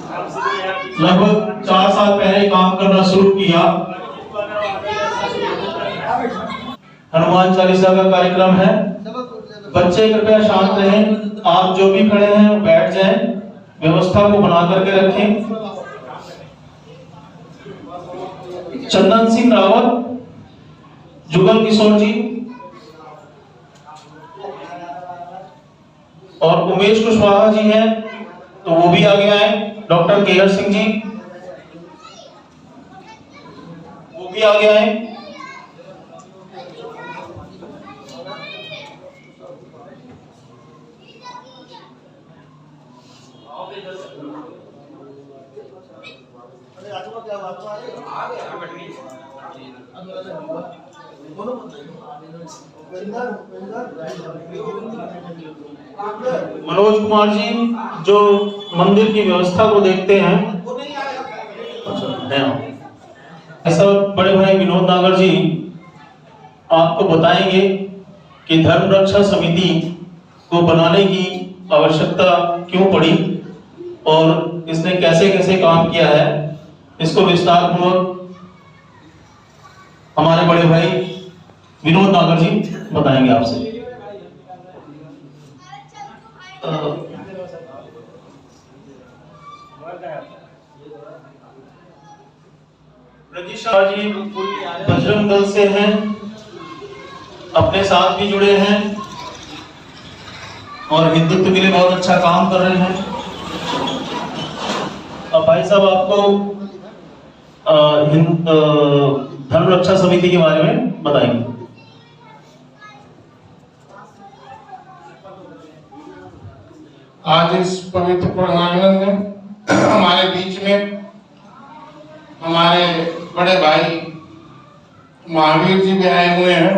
लगभग 4 साल पहले काम करना शुरू किया। हनुमान चालीसा का कार्यक्रम है। बच्चे कृपया शांत रहें। आप जो भी खड़े हैं बैठ जाएं, व्यवस्था को बना करके रखें। चंदन सिंह रावत, जुगल किशोर जी और उमेश कुशवाहा जी हैं तो वो भी आगे आए। डॉक्टर केहर सिंह जी वो भी आगे आए। मनोज कुमार जी जो मंदिर की व्यवस्था को देखते हैं। ऐसा बड़े भाई विनोद नागर जी आपको बताएंगे कि धर्म रक्षा समिति को बनाने की आवश्यकता क्यों पड़ी और इसने कैसे कैसे काम किया है। इसको विस्तार पूर्वक हमारे बड़े भाई विनोद नागर जी बताएंगे आपसे। रजिशा जी बजरंग दल से हैं, अपने साथ भी जुड़े हैं और हिंदुत्व के लिए बहुत अच्छा काम कर रहे हैं। अब भाई साहब आपको धर्म रक्षा समिति के बारे में बताएंगे। आज इस पवित्र प्रांगण में हमारे बीच में हमारे बड़े भाई महावीर जी भी आए हुए हैं।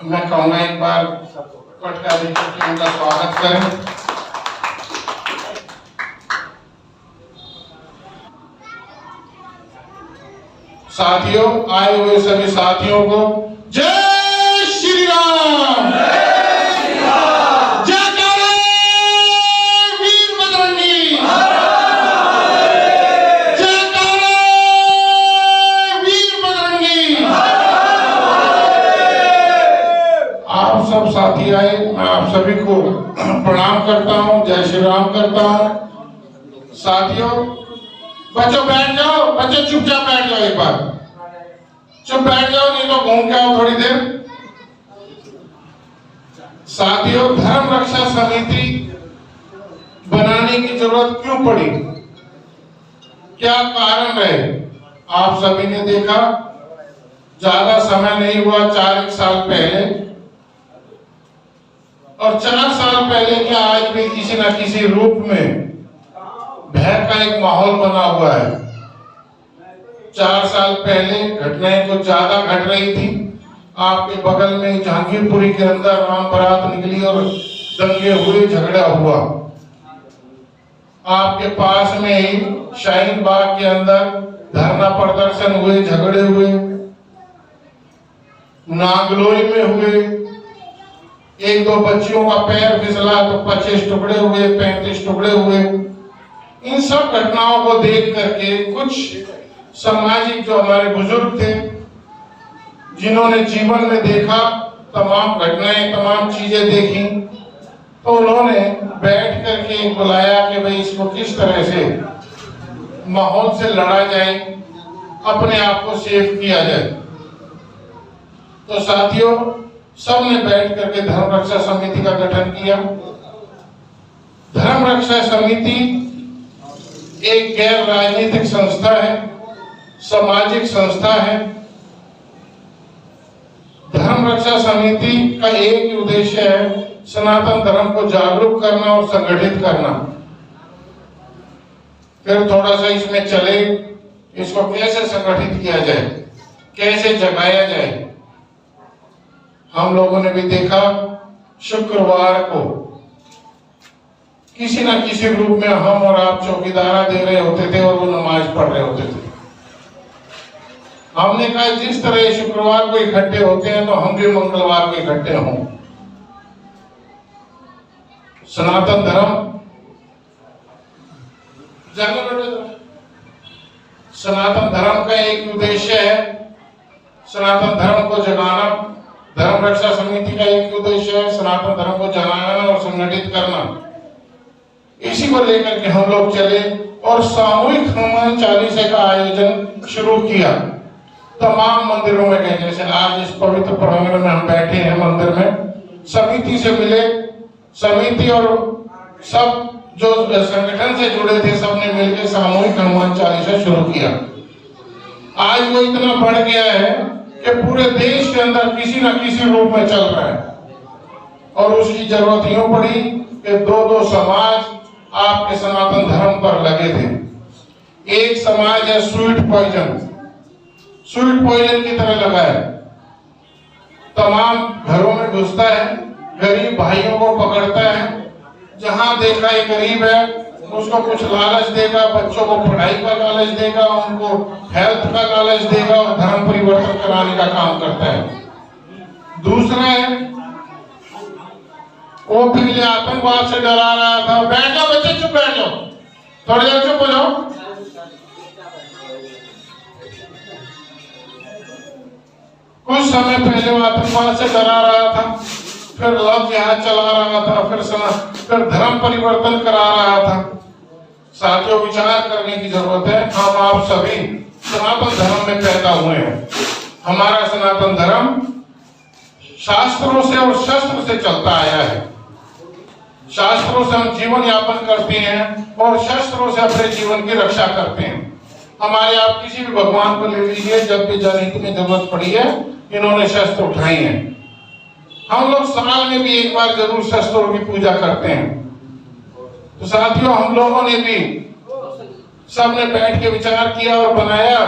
मैं कहूँगा एक बार पटका देकर उनका स्वागत करें। साथियों, आए हुए सभी साथियों को जय श्री राम। जयकारा वीर बजरंगी। जयकारा वीर बजरंगी। आप सब साथी आए, मैं आप सभी को प्रणाम करता हूँ, जय श्री राम करता हूँ। साथियों, बच्चों बैठ जाओ, बच्चों चुपचाप बैठ जाओ, एक बार चुप बैठ जाओ, नहीं तो घूम के आओ थोड़ी देर। साथियों, धर्म रक्षा समिति बनाने की जरूरत क्यों पड़ी, क्या कारण रहे? आप सभी ने देखा, ज्यादा समय नहीं हुआ, 4 साल पहले, और 4 साल पहले क्या आज भी किसी न किसी रूप में भय का एक माहौल बना हुआ है। 4 साल पहले घटनाएं कुछ ज्यादा घट रही थी। आपके बगल में जहांगीरपुरी के अंदर राम बारात निकली और दंगे हुए, झगड़ा हुआ। आपके पास में ही शाहीन बाग के अंदर धरना प्रदर्शन हुए, झगड़े हुए। नागलोई में हुए, 1-2 बच्चियों का पैर फिसला तो 25 टुकड़े हुए, 35 टुकड़े हुए। इन सब घटनाओं को देख करके कुछ सामाजिक जो हमारे बुजुर्ग थे, जिन्होंने जीवन में देखा तमाम घटनाएं, तमाम चीजें देखी, तो उन्होंने बैठ करके बुलाया कि भाई इसको किस तरह से माहौल से लड़ा जाए, अपने आप को सेफ किया जाए। तो साथियों, सबने बैठ करके धर्म रक्षा समिति का गठन किया। धर्म रक्षा समिति एक गैर राजनीतिक संस्था है, सामाजिक संस्था है। धर्म रक्षा समिति का एक ही उद्देश्य है, सनातन धर्म को जागरूक करना और संगठित करना। फिर थोड़ा सा इसमें चले, इसको कैसे संगठित किया जाए, कैसे जगाया जाए। हम लोगों ने भी देखा, शुक्रवार को किसी न किसी रूप में हम और आप चौकीदारा दे रहे होते थे और वो नमाज पढ़ रहे होते थे। हमने कहा जिस तरह शुक्रवार को इकट्ठे होते हैं तो हम भी मंगलवार को इकट्ठे हों। सनातन धर्म जानना बेटा, सनातन धर्म का एक उद्देश्य है, सनातन धर्म को जगाना। धर्म रक्षा समिति का एक उद्देश्य है सनातन धर्म को जगाना और संगठित करना। इसी को लेकर के हम लोग चले और सामूहिक हनुमान चालीसा का आयोजन शुरू किया तमाम मंदिरों में गए। जैसे आज इस पवित्र प्रांगण में हम बैठे हैं मंदिर में, समिति से मिले, समिति और सब जो संगठन से जुड़े थे सबने मिलकर सामूहिक हनुमान चालीसा शुरू किया। आज वो इतना बढ़ गया है कि पूरे देश के अंदर किसी न किसी रूप में चल रहा है और उसकी जरूरत यूं पड़ी कि दो समाज आपके सनातन धर्म पर लगे थे। एक समाज है स्वीट पॉइजन की तरह लगा है, तमाम घरों में घुसता है, गरीब भाइयों को पकड़ता है, जहां देखा ये गरीब है उसको कुछ लालच देगा, बच्चों को पढ़ाई का लालच देगा, उनको हेल्थ का लालच देगा और धर्म परिवर्तन कराने का काम करता है। दूसरा है वो पहले आतंकवाद से डरा रहा था। बैठ जाओ बच्चे, चुप बैठ जाओ, थोड़ी देर चुप हो जाओ। कुछ समय पहले वो आतंकवाद से डरा रहा था, फिर लव जिहाद चला रहा था, फिर धर्म परिवर्तन करा रहा था। साथियों, विचार करने की जरूरत है। हम आप सभी सनातन धर्म में पैदा हुए हैं। हमारा सनातन धर्म शास्त्रों से और शस्त्र से चलता आया है। शास्त्रों से हम जीवन यापन करते हैं और शस्त्रों से अपने जीवन की रक्षा करते हैं। हमारे आप किसी भी भगवान को ले लीजिए, जब भी जनहित में जरूरत पड़ी है इन्होंने शस्त्र उठाए हैं। हम लोग साल में भी एक बार जरूर शस्त्रों की पूजा करते हैं। तो साथियों, हम लोगों ने भी सबने बैठ के विचार किया और बनाया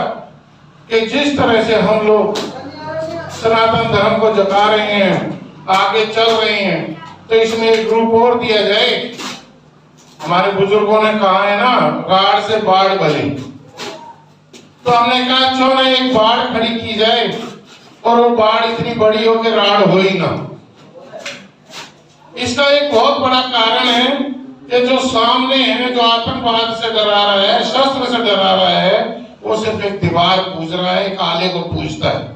कि जिस तरह से हम लोग सनातन धर्म को जगा रहे हैं, आगे चल रहे हैं, तो इसमें एक ग्रुप और दिया जाए। हमारे बुजुर्गों ने कहा है ना, राढ़ से बाढ़ भली। तो हमने कहा क्यों ना एक बाढ़ खड़ी की जाए और वो बाढ़ इतनी बड़ी हो कि राढ़ हो ही ना। इसका एक बहुत बड़ा कारण है कि जो सामने है, जो आतंकवाद से डरा रहा है, शस्त्र से डरा रहा है, वो सिर्फ एक दीवार पूज रहा है, एक आले को पूजता है।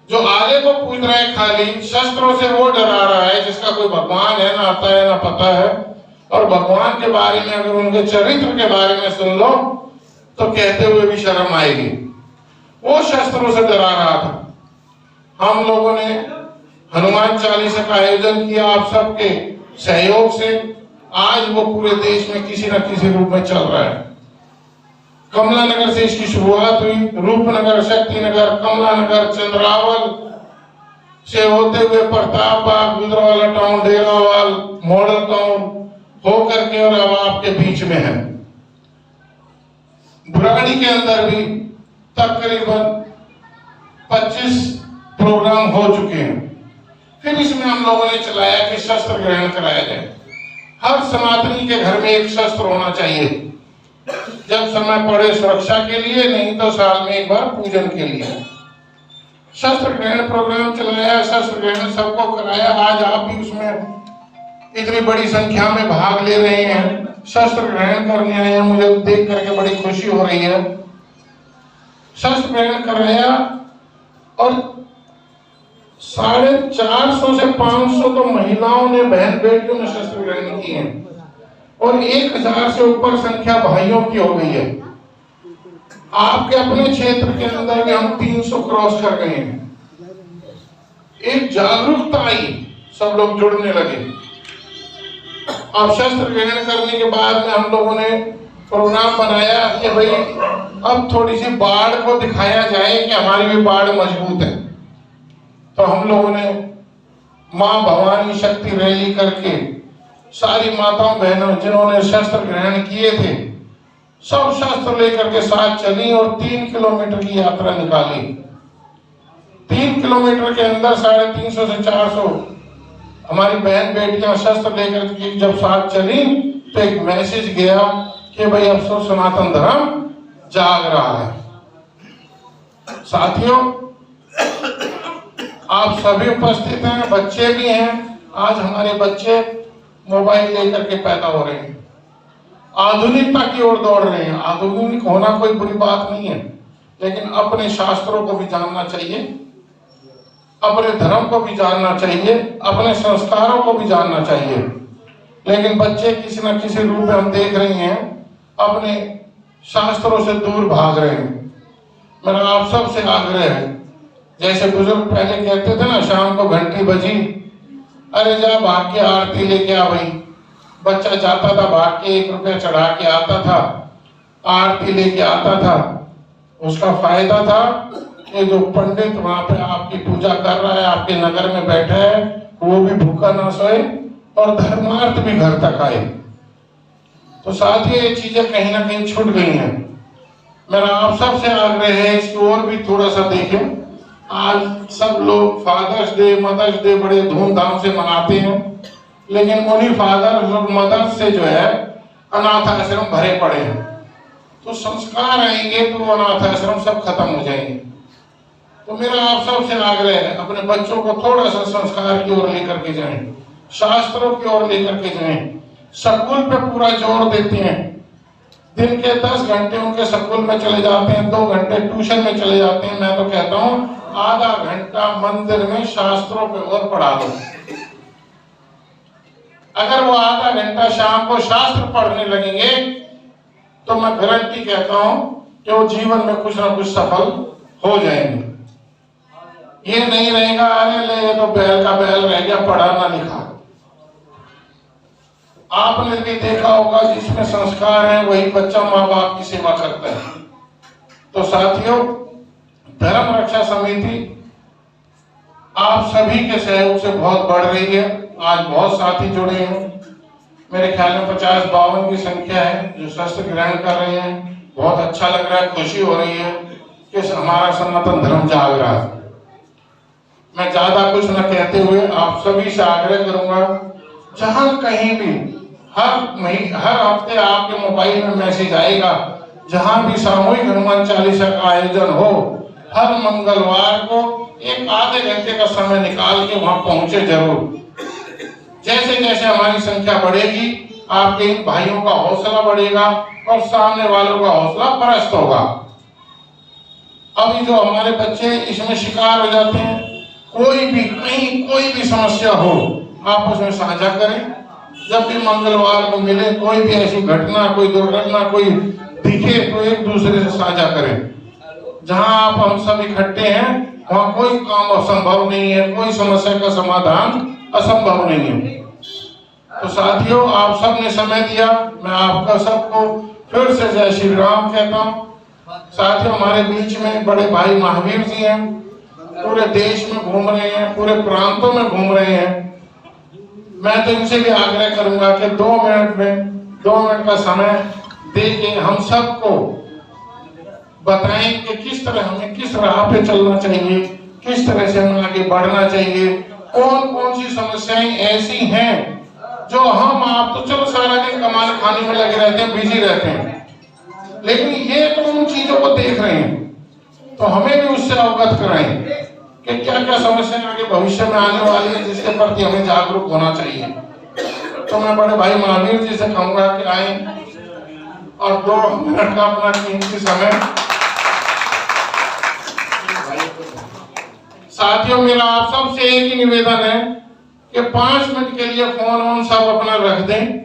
जो आले को पूज रहा है खाली, शस्त्रों से वो डरा रहा है जिसका कोई भगवान है ना, आता है ना पता है। और भगवान के बारे में अगर उनके चरित्र के बारे में सुन लो तो कहते हुए भी शर्म आएगी। वो शस्त्रों से डरा रहा था। हम लोगों ने हनुमान चालीसा का आयोजन किया आप सबके सहयोग से। आज वो पूरे देश में किसी न किसी रूप में चल रहा है। कमला नगर से इसकी शुरुआत हुई, रूपनगर, शक्तिनगर, कमला नगर, चंद्रावल से होते हुए Pratapbagh, Gujranwala town, Derawal, model town होकर के और अब आपके बीच में है। बुराड़ी के अंदर भी तकरीबन 25 प्रोग्राम हो चुके हैं। फिर इसमें हम लोगों ने चलाया कि शस्त्र ग्रहण कराया जाए। हर सनातनी के घर में एक शस्त्र होना चाहिए, जब समय पड़े सुरक्षा के लिए, नहीं तो साल में एक बार पूजन के लिए। शस्त्र ग्रहण प्रोग्राम चलाया, शस्त्र ग्रहण सबको कराया। आज आप भी उसमें इतनी बड़ी संख्या में भाग ले रहे हैं, शस्त्र ग्रहण करने आए हैं, मुझे देख करके बड़ी खुशी हो रही है। शस्त्र ग्रहण कराया और 450 से 500 तो महिलाओं ने, बहन बेटियों ने शस्त्र ग्रहण किए हैं और 1000 से ऊपर संख्या भाइयों की हो गई है। आपके अपने क्षेत्र के अंदर भी हम 300 क्रॉस कर गए हैं। एक जागरूकता आई, सब लोग जुड़ने लगे। अब शस्त्र ग्रहण करने के बाद में हम लोगों ने प्रोग्राम बनाया कि भाई अब थोड़ी सी बाढ़ को दिखाया जाए कि हमारी भी बाढ़ मजबूत है। तो हम लोगों ने मां भवानी शक्ति रैली करके सारी माताओं बहनों जिन्होंने शस्त्र ग्रहण किए थे, सब शस्त्र लेकर के साथ चली और 3 किलोमीटर की यात्रा निकाली। 3 किलोमीटर के अंदर 350 से 400 हमारी बहन बेटियां शस्त्र लेकर के जब साथ चली तो एक मैसेज गया कि भाई अब तो सनातन धर्म जाग रहा है। साथियों, आप सभी उपस्थित हैं, बच्चे भी हैं। आज हमारे बच्चे मोबाइल लेकर के पैदा हो रहे हैं। आधुनिकता की ओर दौड़ रहे हैं। आधुनिक होना कोई बुरी बात नहीं है, लेकिन अपने शास्त्रों को भी जानना चाहिए, अपने धर्म को भी जानना चाहिए, अपने संस्कारों को भी जानना चाहिए। लेकिन बच्चे किसी न किसी रूप में हम देख रहे हैं अपने शास्त्रों से दूर भाग रहे हैं। मेरा आप सबसे आग्रह है, जैसे बुजुर्ग पहले कहते थे ना, शाम को घंटी बजी, अरे जा भाग के आरती लेके आ भाई। बच्चा जाता था, भाग के 1 रुपया चढ़ा के आता था, आरती लेके आता था। उसका फायदा था कि जो पंडित वहां पे आपकी पूजा कर रहा है, आपके नगर में बैठा है, वो भी भूखा ना सोए और धर्मार्थ भी घर तक आए। तो साथियों, ये चीजें कहीं ना कहीं छूट गई हैं। मेरा आप सबसे आग्रह है इसकी ओर भी थोड़ा सा देखें। आज सब लोग फादर्स डे, मदर्स डे बड़े धूमधाम से मनाते हैं, लेकिन उन्हीं फादर्स और मदर्स से जो है अनाथ आश्रम भरे पड़े हैं। तो संस्कार आएंगे तो अनाथ आश्रम सब खत्म हो जाएंगे। तो मेरा आप सबसे आग्रह है, अपने बच्चों को थोड़ा सा संस्कार की ओर लेकर के जाएं, शास्त्रों की ओर लेकर के जाएं। स्कूल पे पूरा जोर देते हैं, दिन के 10 घंटे उनके स्कूल में चले जाते हैं, 2 घंटे ट्यूशन में चले जाते हैं। मैं तो कहता हूँ आधा घंटा मंदिर में शास्त्रों पे और पढ़ा दो। अगर वो आधा घंटा शाम को शास्त्र पढ़ने लगेंगे तो मैं गारंटी कहता हूं कि वो जीवन में कुछ ना कुछ सफल हो जाएंगे। ये नहीं रहेगा अरे ले ये तो बैल का बैल रह गया, पढ़ा ना लिखा। आपने भी देखा होगा जिसमें संस्कार है वही बच्चा माँ बाप की सेवा करता है। तो साथियों, धर्म रक्षा समिति आप सभी के सहयोग से बहुत बढ़ रही है। आज बहुत साथी जुड़े हैं, मेरे ख्याल में 50-52 की संख्या है जो शस्त्र ग्रहण कर रहे हैं। बहुत अच्छा लग रहा है, खुशी हो रही है कि हमारा सनातन धर्म जाग रहा है। मैं ज्यादा कुछ न कहते हुए आप सभी से आग्रह करूंगा, जहां कहीं भी हर हफ्ते आपके मोबाइल में मैसेज आएगा, जहां भी सामूहिक हनुमान चालीसा का आयोजन हो, हर मंगलवार को एक आधे घंटे का समय निकाल के वहां पहुंचे जरूर। जैसे जैसे हमारी संख्या बढ़ेगी, आपके इन भाइयों का हौसला बढ़ेगा और सामने वालों का हौसला परस्त होगा। अभी जो हमारे बच्चे इसमें शिकार हो जाते हैं, कोई भी कहीं कोई भी समस्या हो आपस में साझा करें। जब भी मंगलवार को मिले, कोई भी ऐसी घटना, कोई दुर्घटना कोई दिखे तो एक दूसरे से साझा करें। जहां आप हम सब इकट्ठे हैं वहां कोई काम असंभव नहीं है, कोई समस्या का समाधान असंभव नहीं है। तो साथियों, आप सब ने समय दिया, मैं आपका सबको फिर से जय श्री राम कहता हूँ। साथियों, हमारे बीच में बड़े भाई महावीर जी हैं, पूरे देश में घूम रहे हैं, पूरे प्रांतों में घूम रहे हैं। मैं तो इनसे भी आग्रह करूंगा कि 2 मिनट का समय देके हम सबको बताएं कि किस तरह हमें किस राह पे चलना चाहिए, किस तरह से हमें आगे बढ़ना चाहिए, कौन कौन सी समस्याएं ऐसी हैं जो हम आप तो चलो सारा दिन कमाने खाने में लगे रहते हैं, बिजी रहते हैं, लेकिन ये तो उन चीजों को देख रहे हैं, तो हमें भी उससे अवगत कराएं कि क्या क्या समस्याएं आगे भविष्य में आने वाली है, जिसके प्रति हमें जागरूक होना चाहिए। तो मैं बड़े भाई महावीर जी से कहूंगा कि आए और 2 मिनट का अपना कीमती समय। साथियों, मेरा आप सबसे एक ही निवेदन है कि 5 मिनट के लिए फोन सब अपना रख दें।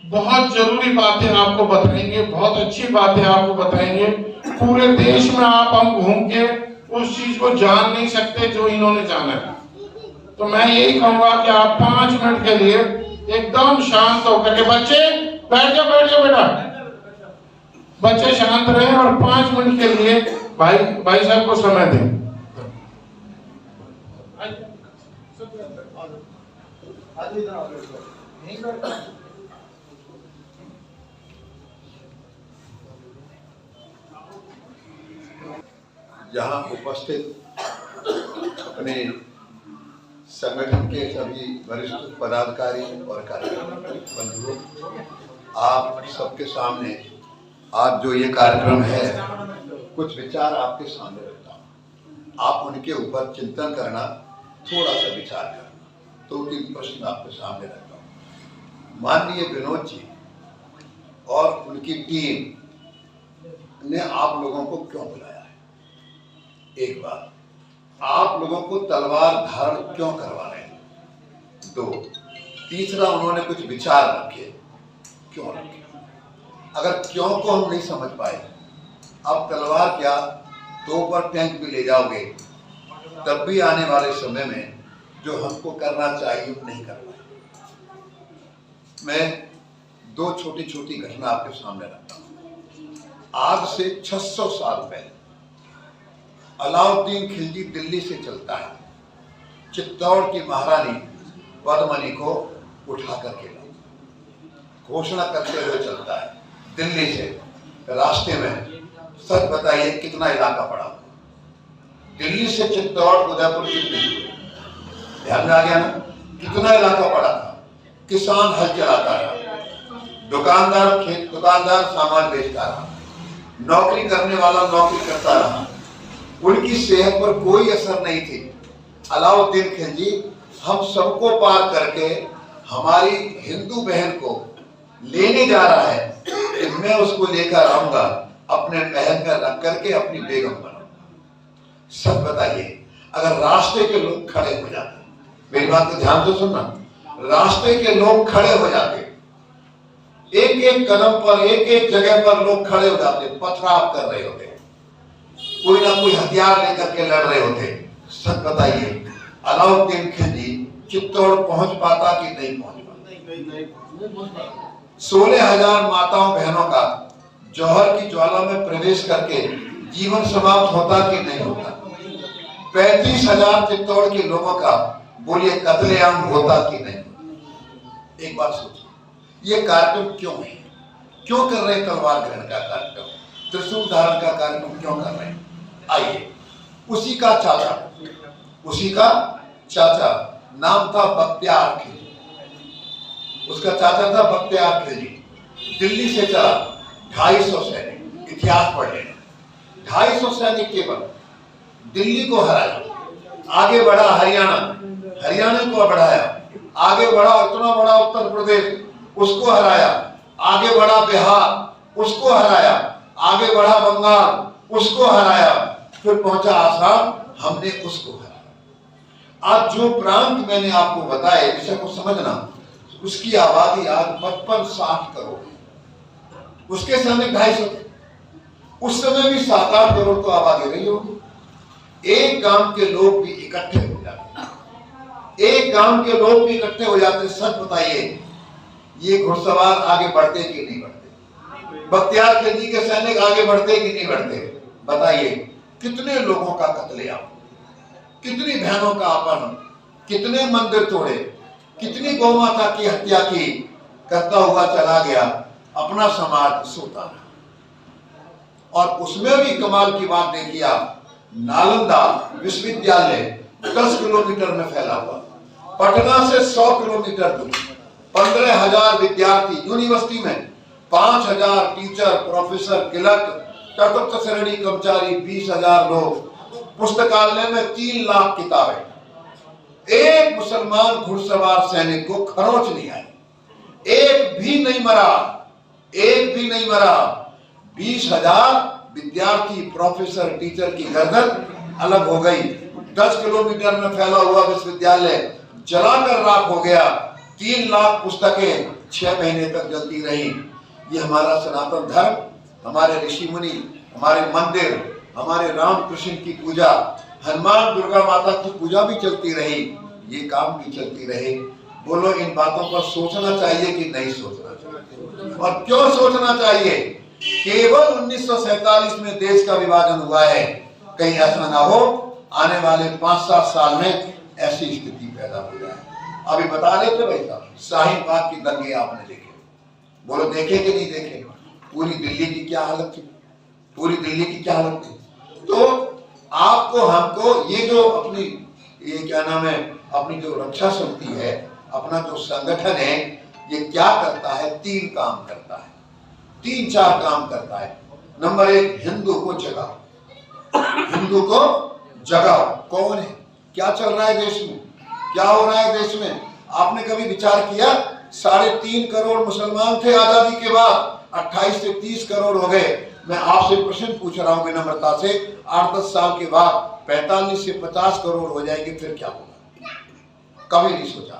बहुत जरूरी बातें आपको बताएंगे, बहुत अच्छी बातें आपको बताएंगे। पूरे देश में आप हम घूम के उस चीज को जान नहीं सकते जो इन्होंने जाना है। तो मैं यही कहूंगा कि आप 5 मिनट के लिए एकदम शांत होकर के, बच्चे बैठ जाओ बेटा, बच्चे शांत रहें और 5 मिनट के लिए भाई साहब को समय दें। यहाँ उपस्थित अपने संगठन के सभी वरिष्ठ पदाधिकारी और कार्यकर्ता बंधुओं, आप सबके सामने आज जो ये कार्यक्रम है, कुछ विचार आपके सामने रखता हूँ। आप उनके ऊपर चिंतन करना, थोड़ा सा विचार करना। 2-3 प्रश्न आपके सामने रखता हूँ। माननीय विनोद जी, और उनकी टीम ने आप लोगों को क्यों बुलाया है? एक बात, आप लोगों को तलवार धारण क्यों करवा रहे हैं? दो, तीसरा, उन्होंने कुछ विचार रखे, क्यों रखे? अगर क्यों को हम नहीं समझ पाए, अब तलवार क्या, तोप और टैंक भी ले जाओगे, तब भी आने वाले समय में जो हमको करना चाहिए वो नहीं कर पाए। मैं दो छोटी छोटी घटना आपके सामने रखता हूं। आज से 600 साल पहले अलाउद्दीन खिलजी दिल्ली से चलता है, चित्तौड़ की महारानी पद्मनी को उठा करके घोषणा करते हुए चलता है दिल्ली से। रास्ते में सच बताइए कितना इलाका पड़ा? दिल्ली से चित्तौड़ उदयपुर कितनी, ध्यान में आ गया ना? कितना इलाका पड़ा था? किसान हल चलाता रहा, दुकानदार सामान बेचता रहा, नौकरी करने वाला नौकरी करता रहा, उनकी सेहत पर कोई असर नहीं थी। अलाउद्दीन खिलजी हम सबको पार करके हमारी हिंदू बहन को लेने जा रहा है कि मैं उसको लेकर आऊंगा, अपने महल में रख करके अपनी बेगम बनाऊंगा। सब बताइए, अगर रास्ते के लोग खड़े हो जाते, मेरी बात को ध्यान से सुनना, रास्ते के लोग खड़े हो जाते, एक एक कदम पर, एक एक जगह पर लोग खड़े हो जाते, पथराव कर रहे होते, कोई ना कोई हथियार लेकर के लड़ रहे होते, सच बताइए अलाउद्दीन खिलजी चित्तौड़ पहुंच पाता कि नहीं पहुंच पाता? 16,000 माताओं बहनों का जौहर की ज्वाला में प्रवेश करके जीवन समाप्त होता कि नहीं होता? 35,000 चित्तौड़ के लोगों का बोलिए कत्लेआम होता कि नहीं? एक बात सोचिए, ये कार्यक्रम क्यों है? क्यों कर रहे हैं तलवार ग्रहण का कार्यक्रम, त्रिशूल धारण का कार्यक्रम क्यों कर रहे हैं? आइए, उसी का चाचा नाम था बख्तियार खिलजी, उसका चाचा था बख्तियार खिलजी। दिल्ली से चला 250 सैनिक, इतिहास पढ़ लेना, 250 सैनिक केवल दिल्ली को हराया, आगे बढ़ा हरियाणा को बढ़ाया, आगे बढ़ा इतना बड़ा उत्तर प्रदेश, उसको हराया, आगे बढ़ा बिहार, उसको हराया, आगे बढ़ा बंगाल, उसको हराया, फिर पहुंचा आसाम, हमने उसको हराया। आज जो प्रांत मैंने आपको बताए, विषय को समझना, उसकी आबादी आज 55-60 करोड़, उसके सामने 250, उस समय भी 7-8 करोड़ तो आबादी रही होगी। एक गांव के लोग भी इकट्ठे हो जाते, सच बताइए ये घुड़सवार आगे बढ़ते कि नहीं बढ़ते? बख्तियार खिलजी के सैनिक आगे बढ़ते कि नहीं बढ़ते? बताइए, कितने लोगों का कत्लेआम, कितनी बहनों का अपहरण, कितने मंदिर तोड़े, कितनी गौ माता की हत्या की, करता हुआ चला गया, अपना समाज सोता रहा। और उसमें भी कमाल की बात देखिए आप, नालंदा विश्वविद्यालय 10 किलोमीटर में फैला हुआ, पटना से 100 किलोमीटर दूर, 15,000 विद्यार्थी, यूनिवर्सिटी में 5,000 टीचर, प्रोफेसर, क्लर्क, चतुर्थ श्रेणी कर्मचारी, 20,000 लोग, पुस्तकालय में 3 लाख किताबें। एक मुसलमान घुड़सवार सैनिक को खरोंच नहीं आई, एक भी नहीं मरा। 20,000 विद्यार्थी, प्रोफेसर, टीचर की गर्दन अलग हो गई। 10 किलोमीटर में फैला हुआ विश्वविद्यालय जलाकर राख हो गया। 3 लाख पुस्तकें 6 महीने तक जलती रही। ये हमारा सनातन धर्म, हमारे ऋषि मुनि, हमारे मंदिर, हमारे राम कृष्ण की पूजा, हनुमान दुर्गा माता की पूजा भी चलती रही, ये काम भी चलती रहे। बोलो, इन बातों पर सोचना चाहिए कि नहीं सोचना चाहिए? और क्यों सोचना चाहिए? केवल 1947 में देश का विभाजन हुआ है, कहीं ऐसा ना हो आने वाले 5-7 साल में ऐसी स्थिति पैदा हो जाए। अभी बता देते भाई साहब, शाहीन बाग की दंगे आपने देखे, बोलो देखे कि नहीं देखे? पूरी दिल्ली की क्या हालत थी, तो आपको हमको ये जो अपनी ये क्या नाम है, अपनी जो रक्षा समिति है, अपना जो संगठन है, ये क्या करता है? 3 काम करता है, 3-4 काम करता है। नंबर 1, हिंदू को जगाओ। कौन है, क्या चल रहा है देश में, क्या हो रहा है देश में? आपने कभी विचार किया? 3.5 करोड़ मुसलमान थे आजादी के बाद, 28 से 30 करोड़ हो गए। मैं आपसे प्रश्न पूछ रहा हूं विनम्रता से, 8-10 साल के बाद 45 से 50 करोड़ हो जाएंगे, फिर क्या होगा? कभी नहीं सोचा।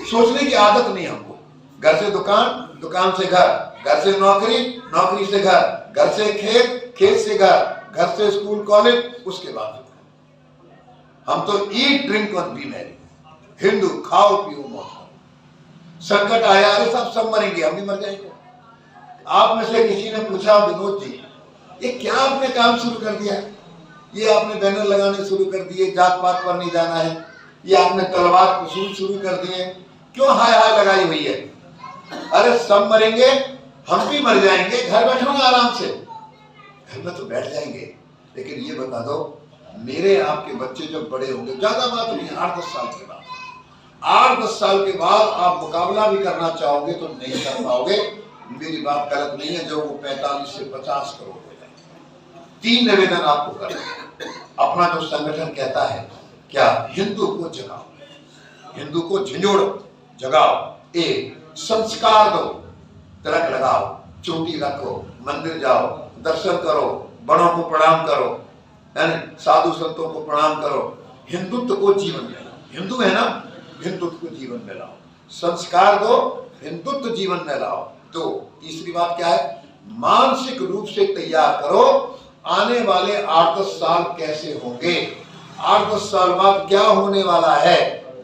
सोचने की आदत नहीं हमको। घर से दुकान, दुकान से घर, घर से नौकरी, नौकरी से घर, घर से खेत, खेत से घर, घर से स्कूल कॉलेज, उसके बाद हम तो ईट ड्रिंक और बी मैरी, हिंदू, खाओ पियो मौज करो। संकट आया, अरे सब मरेंगे, हम भी मर जाएंगे। आप में से किसी ने पूछा, विनोद जी ये क्या आपने काम शुरू कर दिया, ये आपने बैनर लगाने शुरू कर दिए, जात पात पर नहीं जाना है, ये आपने तलवार कसूल शुरू कर दिए, क्यों हाय हाय लगाई हुई है? अरे सब मरेंगे, हम भी मर जाएंगे, घर बैठो आराम से। घर में तो बैठ जाएंगे, लेकिन ये बता दो, मेरे आपके बच्चे जब बड़े होंगे, ज्यादा बात नहीं, 8-10 साल के बाद, 8-10 साल के बाद आप मुकाबला भी करना चाहोगे तो नहीं कर पाओगे। मेरी बात गलत नहीं है, जो वो 45 से 50 करोड़ हो जाए। 3 निवेदन आपको करना। अपना जो संगठन कहता है, क्या हिंदू को जगाओ, हिंदू को झंझोड़ो, जगाओ। एक संस्कार दो, तिलक लगाओ, चोटी रखो, मंदिर जाओ, दर्शन करो, बड़ों को प्रणाम करो, साधु संतों को प्रणाम करो, हिंदुत्व को जीवन में लाओ। हिंदू है ना, हिंदुत्व को जीवन में लाओ। संस्कार दो, हिंदुत्व जीवन में लाओ। तो तीसरी बात क्या है? मानसिक रूप से तैयार करो, आने वाले 8-10 साल कैसे होंगे, 8-10 साल बाद क्या होने वाला है,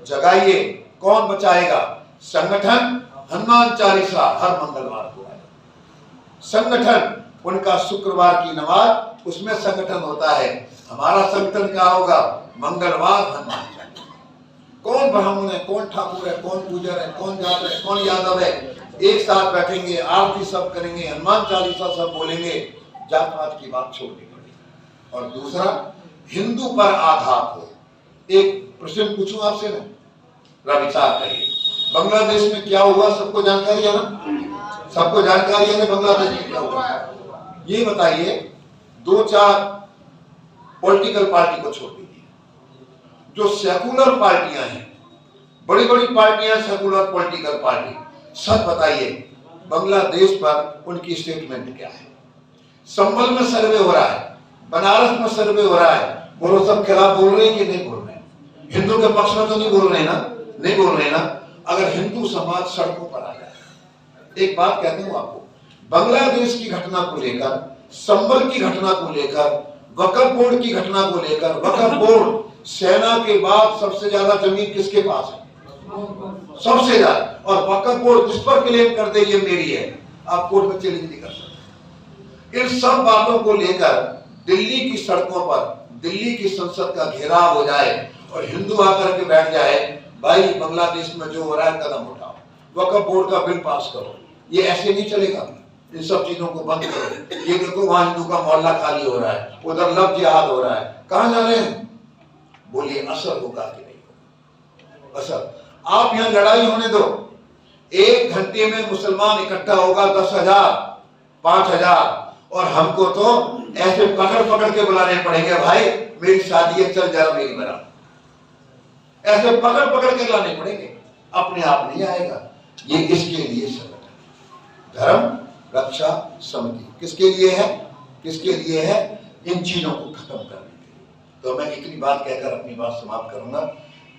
जगाइए। कौन बचाएगा? संगठन। हनुमान चालीसा हर मंगलवार को है संगठन, उनका शुक्रवार की नमाज, उसमें संगठन होता है। हमारा संगठन क्या होगा? मंगलवार हनुमान चालीसा। कौन ब्राह्मण है, कौन ठाकुर है, कौन पूजर है, कौन जाट है, कौन यादव है, एक साथ बैठेंगे, आरती सब करेंगे, हनुमान चालीसा सब बोलेंगे, जात पात की बात छोड़नी पड़ेगी। और दूसरा, हिंदू पर आघात हो। एक प्रश्न पूछूं आपसे, मैं विचार करिए, बांग्लादेश में क्या हुआ? सबको जानकारी है ना? सबको जानकारी है ना बांग्लादेश में क्या हुआ? ये बताइए, 2-4 पॉलिटिकल पार्टी को छोड़ दीजिए, जो सेकुलर पार्टियां हैं, बड़ी बड़ी पार्टियां, सेकुलर पॉलिटिकल पार्टी, सब बताइए बांग्लादेश पर उनकी स्टेटमेंट क्या है? संभल में सर्वे हो रहा है, बनारस में सर्वे हो रहा है, बोलो सब खिलाफ बोल रहे हैं कि नहीं बोल रहे हैं? हिंदू के पक्ष में तो नहीं बोल रहे ना, नहीं बोल रहे ना। अगर हिंदू समाज सड़कों पर आ जाए, एक बात कहता हूं आपको, बांग्लादेश की घटना को लेकर, संभल की घटना को लेकर, वक्फ बोर्ड की घटना को लेकर, वक्फ बोर्ड, सेना के बाद सबसे ज्यादा जमीन किसके पास है? सबसे ज्यादा। और वक्फ बोर्ड जिस पर क्लेम कर दे ये मेरी है, आप कोर्ट में चैलेंज नहीं कर सकते। इन सब बातों को लेकर दिल्ली की सड़कों पर, दिल्ली की संसद का घेराव हो जाए और हिंदू आकर के बैठ जाए, भाई बांग्लादेश में जो हो रहा है कदम उठाओ, वक्फ बोर्ड का बिल पास करो, ये ऐसे नहीं चलेगा। इन सब चीजों को बंद करो। ये देखो वहां हिंदू का मोहल्ला खाली हो रहा है, उधर लव जिहाद हो रहा है, कहां जा रहे हैं? बोलिए असर होगा कि नहीं होगा? असर। आप यहां लड़ाई होने दो, 1 घंटे में मुसलमान इकट्ठा होगा 10,000, 5,000, और हमको तो ऐसे पकड़ पकड़ के बुलाने पड़ेंगे, भाई मेरी शादी है, चल जरा मेरी बना, ऐसे पकड़ पकड़ के लाने पड़ेंगे, अपने आप नहीं आएगा। ये इसके लिए संगठन, धर्म रक्षा समिति किसके लिए है? किसके लिए है? इन चीजों को खत्म करने के लिए। तो मैं इतनी बात कहकर अपनी बात समाप्त करूंगा।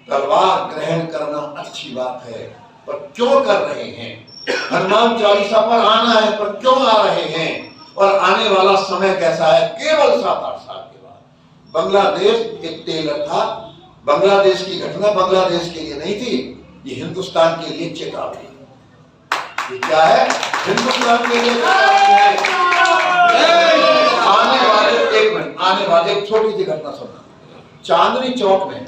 तलवार ग्रहण करना अच्छी बात है, पर क्यों कर रहे हैं? हनुमान चालीसा पर आना है, पर क्यों आ रहे हैं? और आने वाला समय कैसा है? केवल 7-8 साल के बाद। बांग्लादेश एक टेलर था, बांग्लादेश की घटना बांग्लादेश के लिए नहीं थी, ये हिंदुस्तान के लिए चेतावनी। ये क्या है? हिंदुस्तान के लिए आने वाले एक छोटी सी घटना सुनना। चांदनी चौक में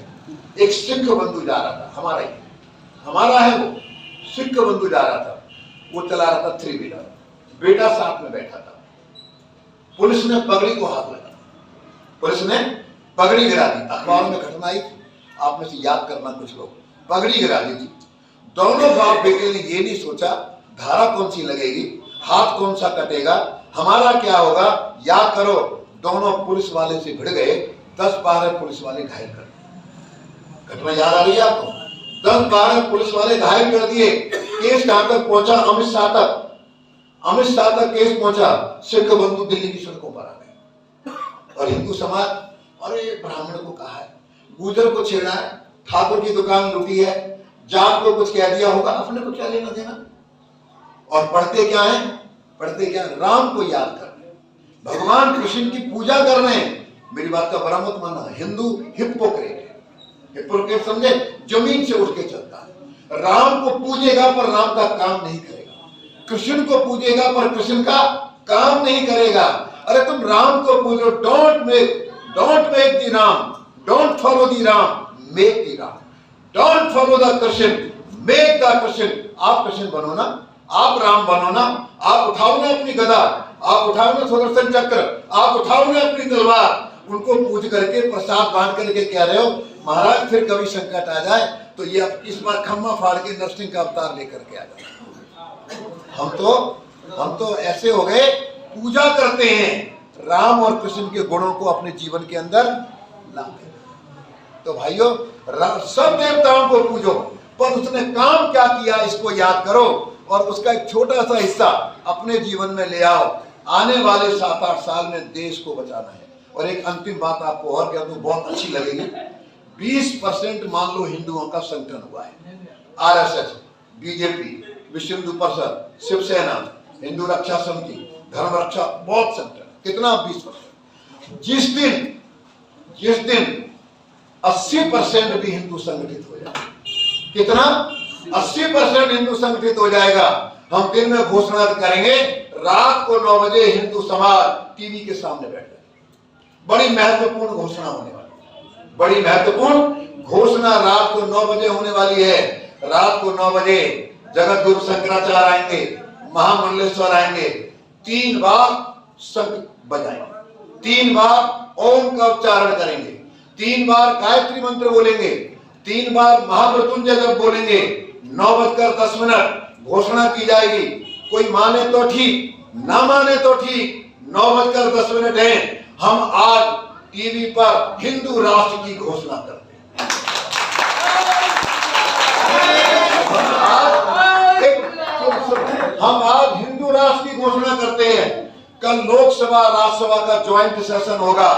एक सिख बंधु जा रहा था, हमारा है वो, सिख बंधु जा रहा था, वो चला रहा था 3 व्हीलर, बेटा साथ में बैठा था। पुलिस ने पगड़ी को हाथ लगा, पुलिस ने पगड़ी गिरा दी। अखबारों में घटना आई, आप में से याद करना कुछ लोग, पगड़ी गिरा दी थी। दोनों बाप बेटे ने ये नहीं सोचा धारा कौन सी लगेगी, हाथ कौन सा कटेगा, हमारा क्या होगा। याद करो, दोनों पुलिस वाले से भिड़ गए, 10-12 पुलिस वाले घायल कर दिए। घटना याद आ रही है आपको? 10-12 पुलिस वाले घायल कर दिए। केस कहां तक पहुंचा? अमित शाह तक। अमित शाह तक केस पहुंचा, सिख बंधु दिल्ली की सड़कों पर आ गए और हिंदू समाज, अरे ब्राह्मण को कहा है, गुजर को छेड़ा है, ठाकुर की दुकान लूटी है, जाट को कुछ कह दिया होगा, अपने को क्या लेना देना। और पढ़ते क्या है, पढ़ते क्या, राम को याद कर रहे, भगवान कृष्ण की पूजा कर रहे हैं। मेरी बात का बड़ा मत मानना, हिंदू हिपोक्रेट है। हिपोक्रेट समझे, जमीन से उठ के चलता है। राम को पूजेगा पर राम का काम नहीं करेगा, कृष्ण को पूजेगा पर कृष्ण का काम नहीं करेगा। अरे तुम राम को पूजो, don't make the Ram, don't follow the Ram, make the Ram, don't follow the Krishna, make the Krishna. आप कृष्ण बनो ना, आप राम बनो ना, आप उठाओ ना अपनी गदा, आप उठाओ ना सुदर्शन चक्र, आप उठाओ ना अपनी तलवार, उनको पूज करके प्रसाद बांट करके कह रहे हो महाराज फिर कभी संकट आ जाए तो ये अब इस बार खम्मा फाड़ के नरसिंह का अवतार लेकर के आ जाए। हम तो ऐसे हो गए, पूजा करते हैं, राम और कृष्ण के गुणों को अपने जीवन के अंदर लाते हैं। तो भाइयों, सब देवताओं को पूजो, पर उसने काम क्या किया इसको याद करो और उसका एक छोटा सा हिस्सा अपने जीवन में ले आओ। आने वाले 7-8 साल में देश को बचाना है। और एक अंतिम बात आपको और कह दूं, बहुत अच्छी लगेगी। 20% मान लो हिंदुओं का संगठन हुआ है, आरएसएस, बीजेपी, विश्व हिंदू परिषद, शिवसेना, हिंदू रक्षा समिति, धर्म रक्षा, बहुत संगठन। कितना? 20%। जिस दिन 80% भी हिंदू संगठित हो जाए, कितना? 80% हिंदू संगठित हो जाएगा, हम दिन में घोषणा करेंगे, रात को 9 बजे हिंदू समाज टीवी के सामने बैठ जाए। बड़ी महत्वपूर्ण घोषणा होने वाली, बड़ी महत्वपूर्ण घोषणा रात को 9 बजे होने वाली है। रात को 9 बजे जगत गुरु शंकराचार्य आएंगे, महामंडलेश्वर आएंगे, 3 बार शंख बजाएंगे, 3 बार ओम का उच्चारण करेंगे, 3 बार गायत्री मंत्र बोलेंगे, 3 बार महामृत्युंजय जप बोलेंगे। 9:10 घोषणा की जाएगी। कोई माने तो ठीक, ना माने तो ठीक, 9:10 है। हम आज टीवी पर हिंदू राष्ट्र की घोषणा करते हैं। हम आज हिंदू राष्ट्र की घोषणा करते हैं। कल लोकसभा राज्यसभा का ज्वाइंट सेशन होगा।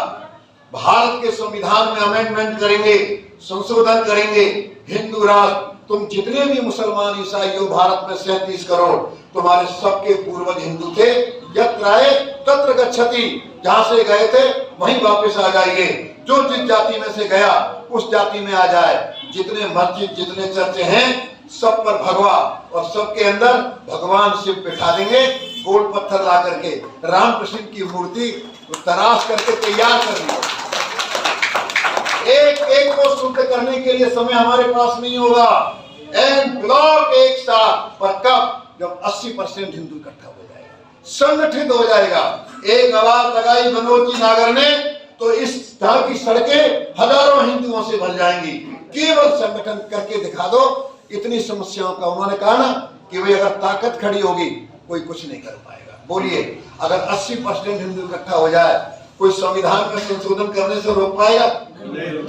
भारत के संविधान में अमेंडमेंट करेंगे, संशोधन करेंगे। हिंदू राष्ट्र, तुम जितने भी मुसलमान ईसाई हो भारत में 37 करोड़, तुम्हारे सबके पूर्वज हिंदू थे। यत्र आए तत्र गच्छति, जहां से गए थे वहीं वापस आ जाइए। जो जिस जाति में से गया उस जाति में आ जाए। जितने मस्जिद, जितने चर्चे हैं, सब पर भगवा और सबके अंदर भगवान शिव बिठा देंगे। गोल पत्थर ला करके रामकृष्ण की मूर्ति तराश करके तैयार कर दी। एक को शुद्ध करने के लिए समय हमारे पास नहीं होगा। एंड ब्लॉक एक साथ, पर कब? जब 80% हिंदू इकट्ठा हो जाएगा, संगठित हो जाएगा। एक आवाज लगाई मनोज जी नागर ने तो इस तरह की सड़कें हजारों हिंदुओं से भर जाएंगी। केवल संगठन करके दिखा दो। इतनी समस्याओं का उन्होंने कहा ना कि भाई अगर ताकत खड़ी होगी कोई कुछ नहीं कर पाएगा। बोलिए, अगर 80% हिंदू इकट्ठा हो जाए, कोई संविधान में संशोधन करने से रोक पाएगा?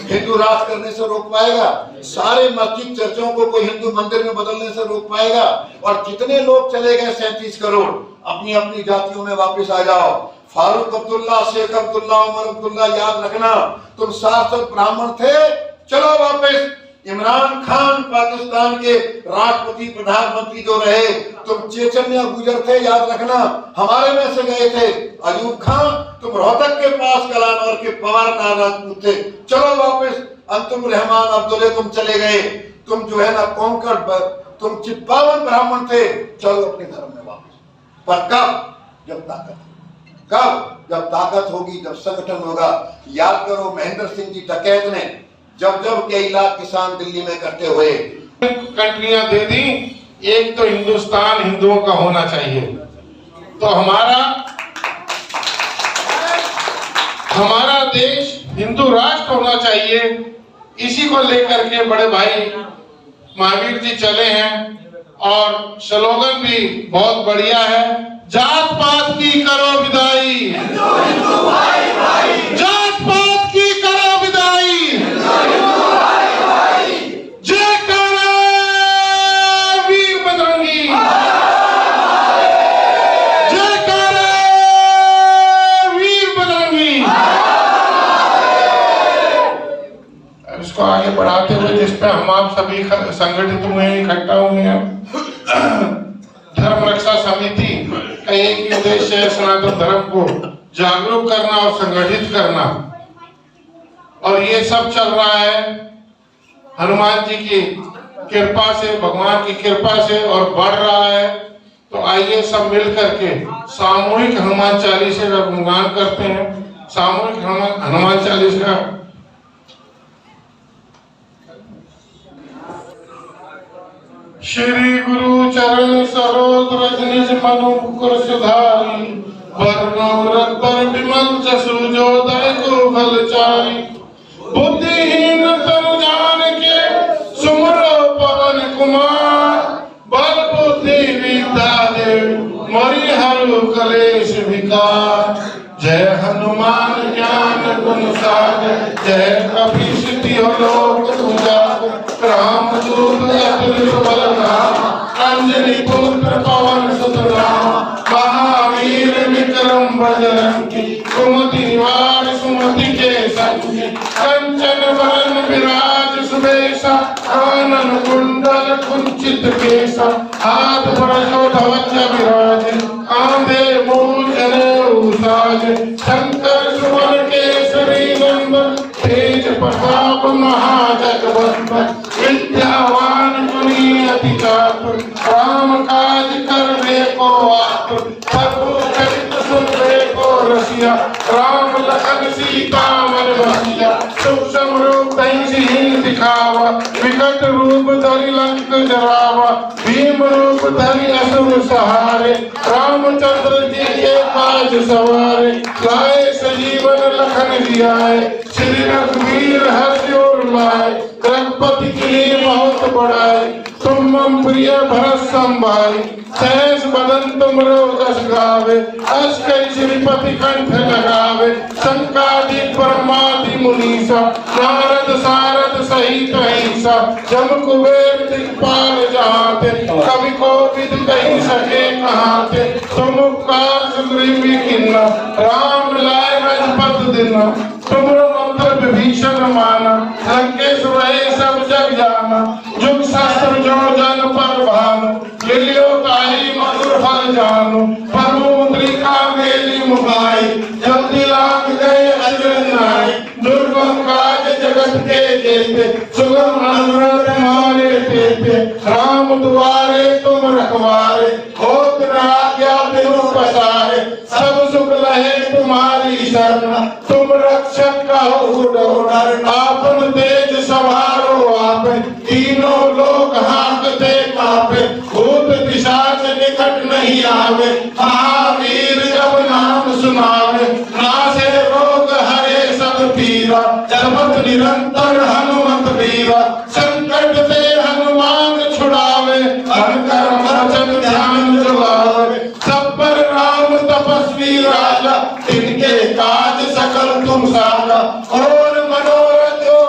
हिंदू राष्ट्र करने से रोक पाएगा? सारे मस्जिद चर्चों को कोई हिंदू मंदिर में बदलने से रोक पाएगा? और जितने लोग चले गए 37 करोड़, अपनी अपनी जातियों में वापस आ जाओ। फारूक अब्दुल्ला, शेख अब्दुल्ला, उमर अब्दुल्ला, याद रखना तुम शासक ब्राह्मण थे, चलो वापस। इमरान खान पाकिस्तान के राष्ट्रपति प्रधानमंत्री जो रहे, तुम चेचन्या गुजर थे, याद रखना, हमारे में से गए थे। अयूब खान, तुम रोहतक के पास कलानौर के पवार राजपूत थे, चलो वापस। अंतुम रहमान अब्दुल्ले, तुम चले गए। तुम जो है ना कोंकण, तुम चित्पावन ब्राह्मण थे, चलो अपने धर्म में वापस। पर कब? जब ताकत, कब? जब ताकत होगी, जब संगठन होगा। याद करो महेंद्र सिंह जी डकैत ने जब कई लाख किसान दिल्ली में इकट्ठे हुए, कंट्रियां दे दी। एक तो हिंदुस्तान हिंदुओं का होना चाहिए। तो हमारा देश हिंदू राष्ट्र होना चाहिए। इसी को लेकर के बड़े भाई महावीर जी चले हैं और स्लोगन भी बहुत बढ़िया है। जात पात की करो विदाई, हिंदू हिंदू भाई भाई, जात पात की करो विदाई, हिंदू हिंदू भाई भाई, जय काला वीर बजरंगी। हम आप सभी संगठित हुए हैं, इकट्ठा हुए हैं। धर्म रक्षा समिति का एक ही उद्देश्य है, सनातन धर्म को जागरूक करना और संगठित करना। और ये सब चल रहा है हनुमान जी की कृपा से, भगवान की कृपा से, और बढ़ रहा है। तो आइए सब मिल करके सामूहिक हनुमान चालीसा का गुणगान करते हैं। सामूहिक हनुमान चालीसा। श्री गुरु चरण सरोज रज निज मनु मुकुर सुधारी, पर विमल जसु जो दय को फल चारी। बुद्धिहीन तनु जान के सुमरो पवन कुमार, बल बुद्धि विद्या दे मरि हरु कलेश विकार। जय हनुमान ज्ञान गुण सागर, जय कपीस लोक उजागर। रामदूत अतुलित बल धामा, अंजनी पुत्र पवन सुत नामा। महावीर विक्रम बजरंगी, सुमति निवार सुमति के संगी। कंचन वरण विराज सुबेसा, कानन कुंडल कुंचित केसा। हाथ पर ध्वजा विराजे, कांधे मूल जनेऊ साजे। शंकर सुमन केसरी नंदन, तेज प्रताप महाजगवंदन। विद्यावान गुणी अति चातुर, राम काज करने को आतुर। प्रभु चरित्र सुनने को रसिया, राम लखन सीता मन बसिया। सूक्ष्म रूप धरि दिखावा, विकट रूप धरि लंक जरावा। भीम रूप धरि असुर सहारे, रामचंद्र जी के काज सवारे। लाए सजीवन लखन जियाए, श्री रघुवीर हर्ष उर लाए। रघुपति की बहुत बड़ाई, तुम मम प्रिय भरत संभाई। सहस बदन तुम जस गावे, अस कई श्रीपति कंठ लगावे। संकादिक परमादि मुनीसा, नारद सारद सहित अहिंसा। जम कुबेर दिक्पाल जहाते, कवि कोविद कहि सके कहाते। तुम उपकार सुग्रीव किन्ना, राम लाए रजपत दिना। तुमरो मंत्र विभीषण माना, लंकेश रहे सब जग जाना। जुग शास्त्र जो जन पर भानु, लिलियो ताहि मधुर फल जानु। प्रभु मुद्रिका मेली मुखाई, जल्दी लाग गए अजर नाई। दुर्गम काज जगत के जेते, सुगम अनुग्रह तुम्हारे देते। राम दुआरे तुम रखवारे, होत न आज्ञा बिनु पसारे। सब सुख लहे तुम्हारी शरण, तुम रक्षक कहो डर। आपन तेज सवारो आपे, तीनों लोक हाँकते कांपे। भूत पिशाच निकट नहीं आवे, महावीर जब नाम सुनावे। नासे रोग हरे सब पीरा, जपत निरंतर हनुमत वीरा। संकट ते हनुमान छुड़ावे, हर वचन ध्यान जुलावे। सब पर राम तपस्वी राजा, तिनके काज सकल तुम साजा। और मनोरथ जो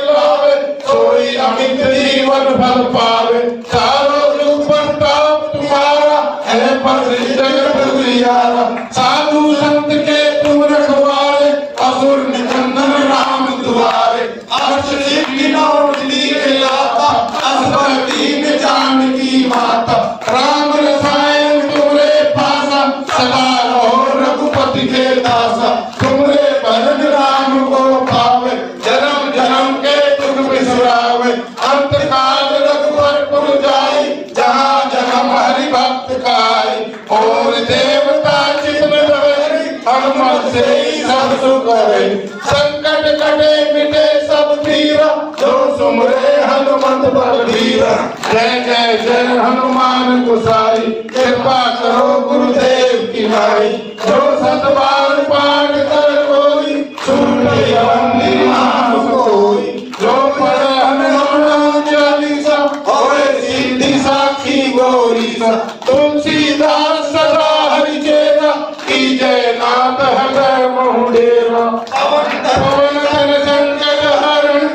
लावे, सोई अमित जीवन फल पावे। चारों युग प्रताप तुम्हारा, है पर जगत उजियारा। साधु संत के तुम रखवारे, असुर निकंदन राम दुआरे। अर्ष सिद्धि नौ निधि के लाता, असबर दीन जानकी माता। राम रसायन तुमरे पासा, सदा रहो रघुपति के दासा। तुमरे भजन राम को पावे, जन्म जन्म के दुख बिसरावे। अंत काल रघुवर पुर जाई, जहाँ जन्म हरि भक्त काई। और देवता चित्त धरे, हनुमत से सब सुख है। संकट कटे मिटे सब पीरा, जो सुमरे हनुमत बलबीरा। जय जय जय हनुमान गोसाई, कृपा करो गुरुदेव की नाई। जो सतबार पाठ कर कोई, सुनते बंदी नाम कोई। जो पढ़े हनुमान चालीसा, होए सिद्धि साखी गौरी सा। तुलसीदास सदा हरि चेरा, की जय नाथ हृदय महु डेरा। पवन तन संकट हरण,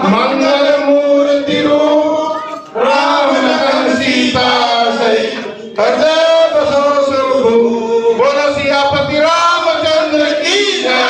मंगल मूर्ति रूप। राम लखन सीता सहित, हृदय बसो सुरभूप। बोलो सियापति रामचंद्र की जय।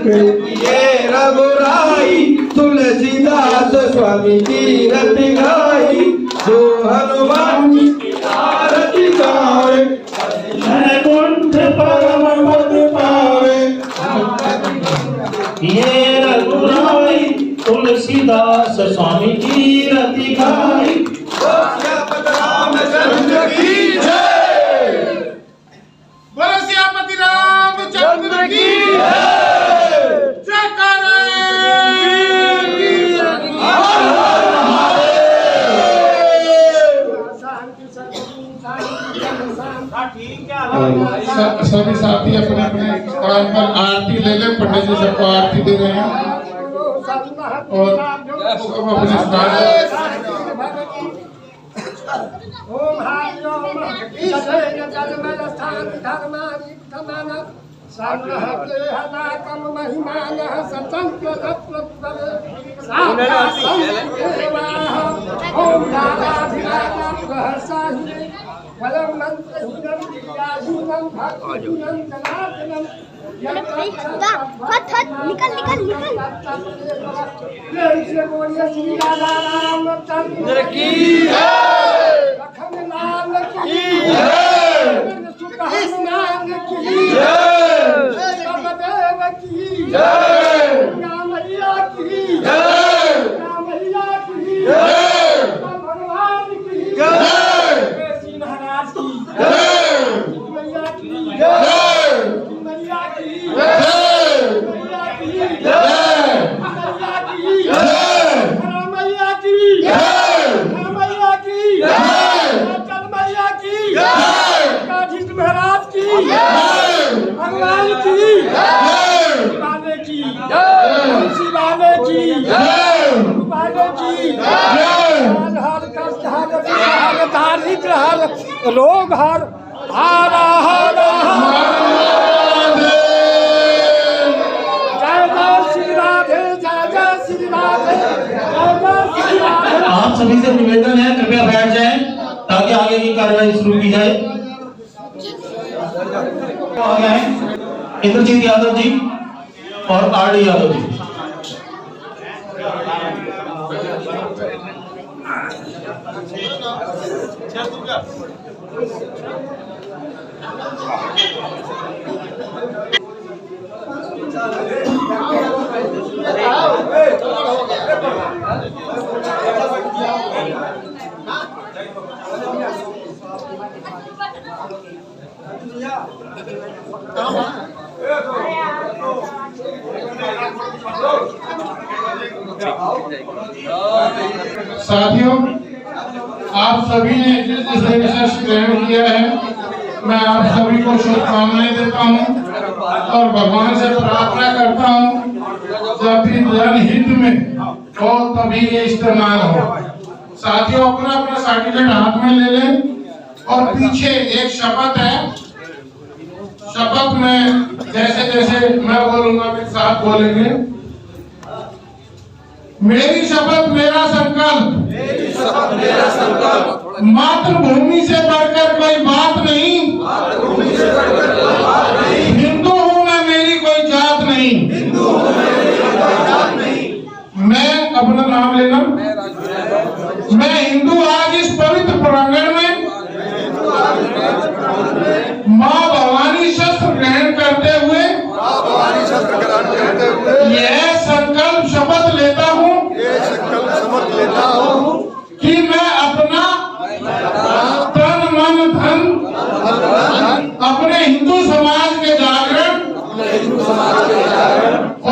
ये रघुराई तुलसीदास स्वामी की रति गाई, जो हनुमान की आरती गावे, वैकुंठ परम पद पावे। ये रघुराई तुलसीदास स्वामी की रति गाई, रामचंद्र की जय। बोलो श्यामती रामचंद्र की जयकारा। सभी साथी अपने अपने स्थान पर आरती ले लें। पंडित जी सबको आरती दे रहे हैं और सब अपने स्थान पर। ओम हरि ओम जय जगमय स्थान धर्मानि तमन सर्वहते हनाकम महिमान सतंत्र तत्त्वपर साधा संदेवाः ओम नाराधिराजा प्रहसाहि वलम मंत्रहीनम विद्याहीनम भक्तिहीनम जनार्दनम हट निकल निकल निकल। जय बोलिए श्री राधा रामचंद्र की लखन लाल की सुख हनुमान की सबदेव की रामैया की रामैया की भगवान की श्री महाराज की मैया की मैया की महाराज की भगवान की बाले की शिवाले की बाले की हर कष्ट हर दारिद्र हर रोग हर हर हर जय जय श्री राधे जय जय श्री राधे जय जय श्री राधे। आप सभी से निवेदन है कृपया बैठ जाएं ताकि आगे की कार्यवाही शुरू की जाए। आ गए हैं इंद्रजीत यादव जी और आर डी यादव जी। साथियों, आप सभी ने जिस जिस विशेष ग्रहण किया है, मैं आप सभी को शुभकामनाएं देता हूं और भगवान से प्रार्थना करता हूं जब भी जनहित में हो तभी ये इस्तेमाल हो। साथियों, अपना अपना सर्टिफिकेट हाथ में ले लें और पीछे एक शपथ है। शपथ में जैसे जैसे मैं बोलूंगा मेरे साथ बोलेंगे। मेरी शपथ मेरा संकल्प, मातृभूमि से बढ़कर कोई बात नहीं, हिंदू हूँ मैं, मेरी कोई जात नहीं। मैं अपना नाम लेना, मैं हिंदू आज इस पवित्र प्रांगण में माँ भवानी शस्त्र ग्रहण करते हुए यह संकल्प शपथ लेता हूँ कि मैं अपना तन मन धन अपने हिंदू समाज के जागरण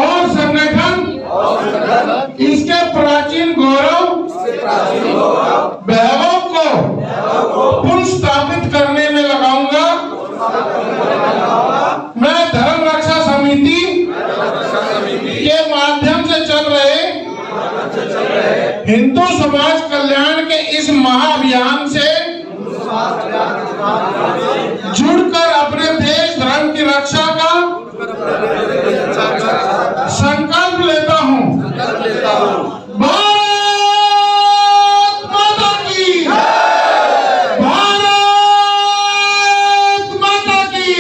और संगठन इसके प्राचीन गौरव वैभव को पुनर्स्थापित करने में लगाऊंगा। मैं धर्म रक्षा समिति के माध्यम से चल रहे हिंदू समाज कल्याण के इस महाअभियान से जुड़कर अपने देश धर्म की रक्षा का संकल्प लेता हूँ। भारत माता की, भारत माता की।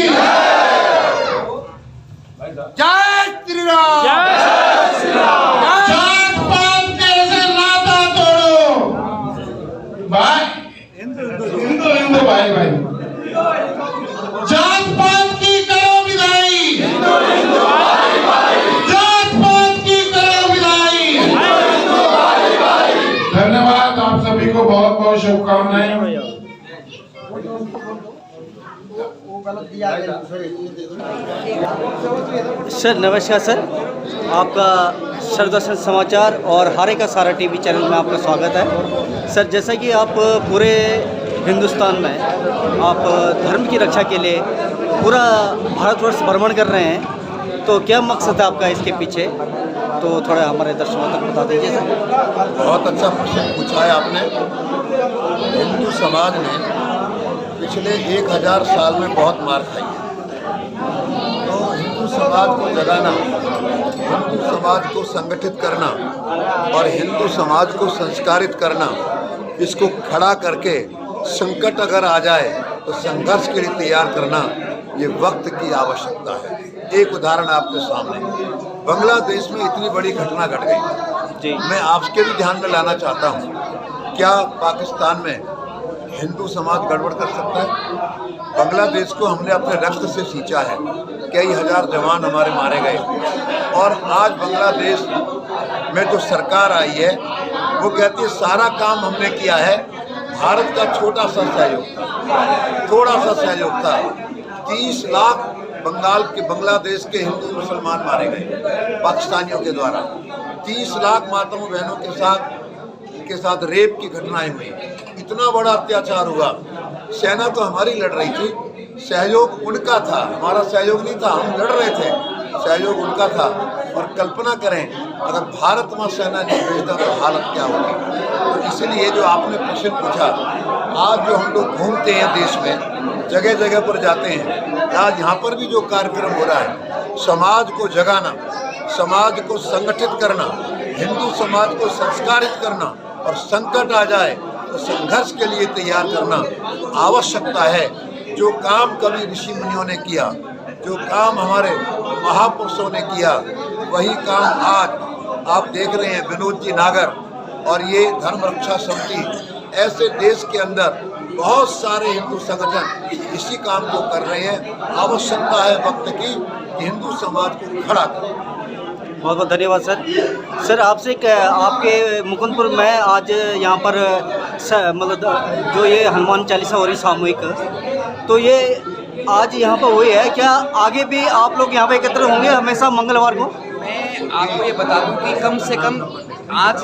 जय श्री राम। जात पात के ऐसे नाता तोड़ो भाई, हिंदू भाई भाई, जात पात की करो विदाई, जात पात की करो विदाई। धन्यवाद, आप सभी को बहुत बहुत शुभकामनाएं। सर नमस्कार सर, आपका सरदर्शन समाचार और हारे का सारा टीवी चैनल में आपका स्वागत है। सर जैसा कि आप पूरे हिंदुस्तान में आप धर्म की रक्षा के लिए पूरा भारतवर्ष भ्रमण कर रहे हैं, तो क्या मकसद है आपका इसके पीछे, तो थोड़ा हमारे दर्शकों तक बता दीजिए सर। बहुत अच्छा प्रश्न पूछा है आपने। हिंदू समाज ने पिछले 1000 साल में बहुत मार खाई है, तो हिंदू समाज को जगाना, हिंदू समाज को संगठित करना और हिंदू समाज को संस्कारित करना, इसको खड़ा करके संकट अगर आ जाए तो संघर्ष के लिए तैयार करना, ये वक्त की आवश्यकता है। एक उदाहरण आपके सामने, बांग्लादेश में इतनी बड़ी घटना घट गई, मैं आपके भी ध्यान में लाना चाहता हूँ। क्या पाकिस्तान में हिंदू समाज गड़बड़ कर सकता है? बांग्लादेश को हमने अपने रक्त से सींचा है, कई हजार जवान हमारे मारे गए, और आज बांग्लादेश में जो सरकार आई है वो कहती है सारा काम हमने किया है, भारत का छोटा सा सहयोग था, थोड़ा सा सहयोग था। 30 लाख बांग्लादेश के हिंदू मुसलमान मारे गए पाकिस्तानियों के द्वारा। 30 लाख माताओं बहनों के साथ रेप की घटनाएं हुई। इतना बड़ा अत्याचार हुआ। सेना तो हमारी लड़ रही थी, सहयोग उनका था, हमारा सहयोग नहीं था, हम लड़ रहे थे, सहयोग उनका था। और कल्पना करें अगर भारत वहाँ सेना नहीं भेजता तो हालत क्या होगी। तो इसलिए जो आपने प्रश्न पूछा, आज जो हम लोग घूमते हैं देश में, जगह जगह पर जाते हैं, आज यहाँ पर भी जो कार्यक्रम हो रहा है, समाज को जगाना, समाज को संगठित करना, हिंदू समाज को संस्कारित करना, और संकट आ जाए तो संघर्ष के लिए तैयार करना आवश्यकता है। जो काम कभी ऋषि मुनियों ने किया, जो काम हमारे महापुरुषों ने किया, वही काम आज आप देख रहे हैं। विनोद जी नागर और ये धर्म रक्षा समिति, ऐसे देश के अंदर बहुत सारे हिंदू संगठन इसी काम को कर रहे हैं। आवश्यकता है वक्त की कि हिंदू समाज को खड़ा करें। बहुत बहुत धन्यवाद सर। सर आपसे आपके मुकुंदपुर में आज यहाँ पर मतलब जो ये हनुमान चालीसा हो रही सामूहिक, तो ये आज यहाँ पर हुई है, क्या आगे भी आप लोग यहाँ पे एकत्र होंगे हमेशा मंगलवार को? मैं आपको ये बता दूं कि कम से कम आज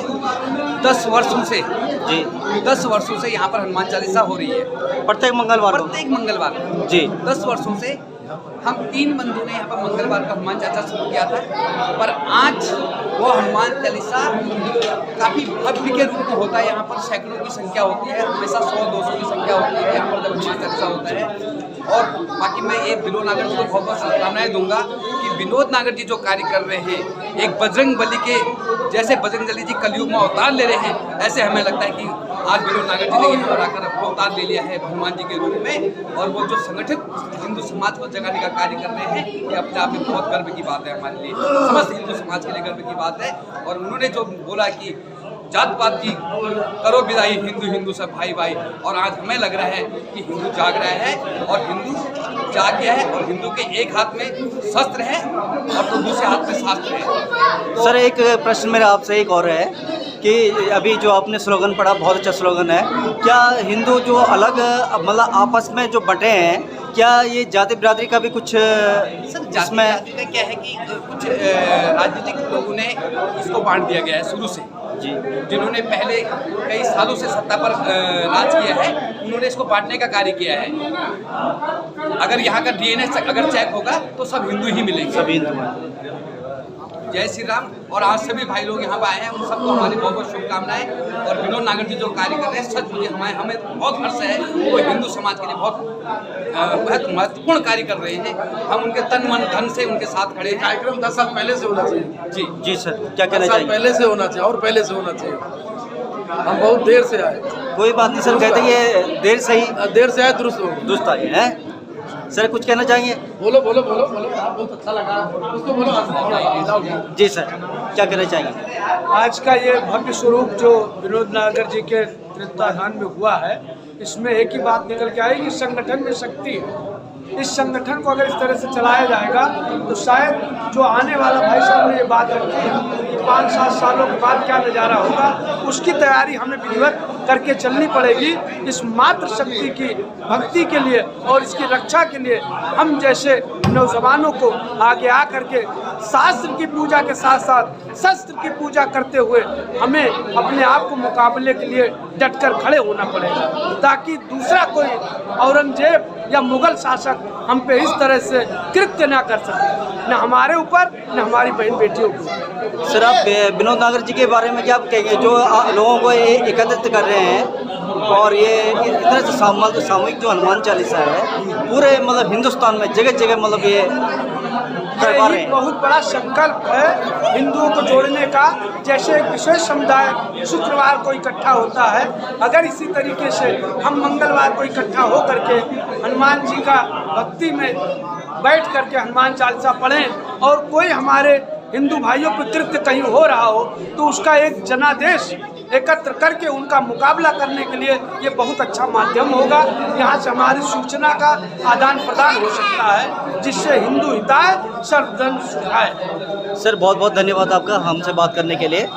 10 वर्षों से, जी 10 वर्षों से यहाँ पर हनुमान चालीसा हो रही है प्रत्येक मंगलवार जी 10 वर्षों से। हम 3 बंधुओं ने यहाँ पर मंगलवार का हनुमान चालीसा शुरू किया था, पर आज वो हनुमान चालीसा काफ़ी भव्य के रूप में होता है। यहाँ पर सैकड़ों की संख्या होती है, हमेशा 100-200 की संख्या होती है यहाँ पर जब हनुमान चालीसा होता है। और बाकी मैं ये विनोद नागर जी को बहुत बहुत शुभकामनाएं दूंगा कि विनोद नागर जी जो कार्य कर रहे हैं, एक बजरंग बली के जैसे बजरंग बली जी कलयुग में अवतार ले रहे हैं, ऐसे हमें लगता है कि आज विनोद नागर जी ने यहाँ पर आकर अपना अवतार ले लिया है हनुमान जी के रूप में। और वो जो संगठित हिंदू समाज को जगाने का कार्य कर रहे हैं, ये अपने आप में बहुत गर्व की बात है हमारे लिए, समस्त हिंदू समाज के लिए गर्व की बात है। और उन्होंने जो बोला कि जात पात की करो विदाई, हिंदू हिंदू सब भाई भाई, और आज हमें लग रहा है कि हिंदू जाग रहा है और हिंदू जाग गया है, और हिंदू के एक हाथ में शस्त्र है और तो दूसरे हाथ में शास्त्र है। सर एक प्रश्न मेरा आपसे एक और है कि अभी जो आपने स्लोगन पढ़ा, बहुत अच्छा स्लोगन है, क्या हिंदू जो अलग मतलब आपस में जो बंटे हैं, क्या ये जाति बिरादरी का भी कुछ इसमें का क्या है कि कुछ राजनीतिक लोगों ने इसको बांट दिया गया है शुरू से जी, जिन्होंने पहले कई सालों से सत्ता पर राज किया है, उन्होंने इसको बांटने का कार्य किया है। अगर यहाँ का डीएनए अगर चेक होगा तो सब हिंदू ही मिलेंगे, सभी हिंदू। जय श्री राम। और आज सभी भाई लोग यहाँ पर आए हैं, उन सबको हमारी बहुत बहुत शुभकामनाएं। और विनोद नागर जी जो कार्य कर रहे हैं, सच मुझे हमें बहुत हर्ष है, वो हिंदू समाज के लिए बहुत महत्वपूर्ण कार्य कर रहे हैं। हम उनके तन मन धन से उनके साथ खड़े हैं। कार्यक्रम 10 साल पहले से होना चाहिए। जी जी सर, क्या कहना चाहिए? पहले से होना चाहिए और पहले से होना चाहिए। हम बहुत देर से आए। कोई बात नहीं सर, कहते हैं कि देर से आए दुरुस्त आए हैं। सर कुछ कहना चाहेंगे? बोलो बोलो बोलो बोलो, बहुत अच्छा लगा, कुछ तो बोलो। जी सर, क्या कहना चाहेंगे? आज का ये भव्य स्वरूप जो विनोद नागर जी के तत्वाधान में हुआ है, इसमें एक ही बात निकल के आई कि संगठन में शक्ति है। इस संगठन को अगर इस तरह से चलाया जाएगा तो शायद जो आने वाला भाई साहब ने ये बात रखी है कि 5-7 सालों के बाद क्या नज़ारा होगा, उसकी तैयारी हमें विधिवत करके चलनी पड़ेगी। इस मात्र शक्ति की भक्ति के लिए और इसकी रक्षा के लिए हम जैसे नौजवानों को आगे आ करके शास्त्र की पूजा के साथ साथ शस्त्र की पूजा करते हुए हमें अपने आप को मुकाबले के लिए डटकर खड़े होना पड़ेगा, ताकि दूसरा कोई औरंगजेब या मुगल शासक हम पे इस तरह से कृत्य ना कर सके, न हमारे ऊपर न हमारी बहन बेटियों को। सर आप विनोद नागर जी के बारे में क्या कहेंगे, जो लोगों को एकत्रित कर रहे हैं और ये इतना से सामूहिक जो हनुमान चालीसा है पूरे मतलब हिंदुस्तान में जगह जगह मतलब ये करवा रहे हैं? बहुत बड़ा संकल्प है हिंदुओं को जोड़ने का। जैसे एक विशेष समुदाय शुक्रवार को इकट्ठा होता है, अगर इसी तरीके से हम मंगलवार को इकट्ठा हो करके हनुमान जी का भक्ति में बैठ करके हनुमान चालीसा पढ़ें और कोई हमारे हिंदू भाइयों पर कृत्य कहीं हो रहा हो तो उसका एक जनादेश एकत्र करके उनका मुकाबला करने के लिए ये बहुत अच्छा माध्यम होगा। यहाँ से हमारी सूचना का आदान प्रदान हो सकता है, जिससे हिंदू हिताय सर्वजन सुखाय। सर बहुत बहुत धन्यवाद आपका हमसे बात करने के लिए।